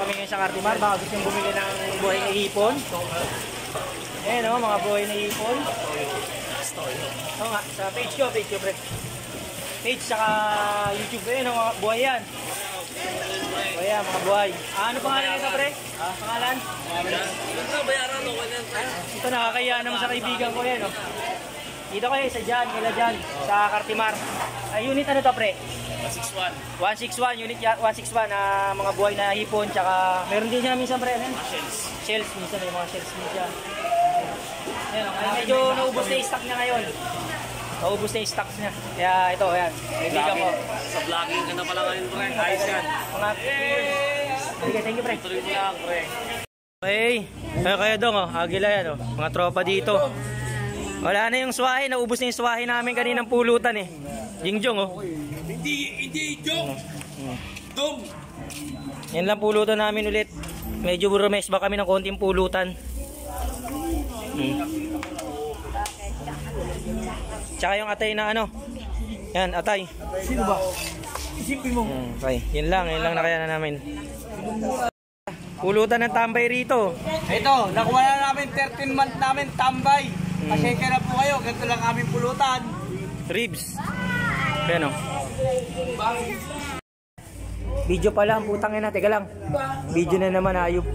kami ngayon sa Cartimar. Baka gusto yung bumili ng buhay na hipon. Ayan o, mga buhay na hipon. Oo nga, sa page ko pre. Page saka YouTube ko yun, mga buhay yan. Buhay yan, mga buhay. Ano pangalan nito pre? Pangalan? Ito nakakaya naman sa kaibigan ko yan. Dito kayo sa Jan, kila Jan, sa Cartimar. Unit ano to pre? 161 unit 161 na mga buhay na hipon, tsaka meron din siya minsan pre, ano? Shells minsan, may mga shells minsan. Ayan, medyo naubos na yung stock niya ngayon. Naubos na yung stocks niya. Kaya ito, ayan, kaibigan ko. Sa vlogging ka na pala ngayon pre, ayos yan. Mga okay, thank you pre. Tuloy mo lang pre. Okay, kaya dong agila yan mga tropa dito. Wala na yung swahe, naubos na yung swahe namin kaninang pulutan Jingjong Hindi jong. Dom. Yan lang pulutan namin ulit. Medyo burumes ba kami ng konting pulutan. Tsaka yung atay na ano. Yan, atay. Sino ba? Isipin mo. Okay, yun lang nakaya na namin. Pulutan ng tambay rito. Ito, nakuha na namin 13 month namin tambay. Pasensya na po kayo, ganito lang aming pulutan. Ribs. Ayan video pa lang, putang ina, teka lang. Video na naman ayop.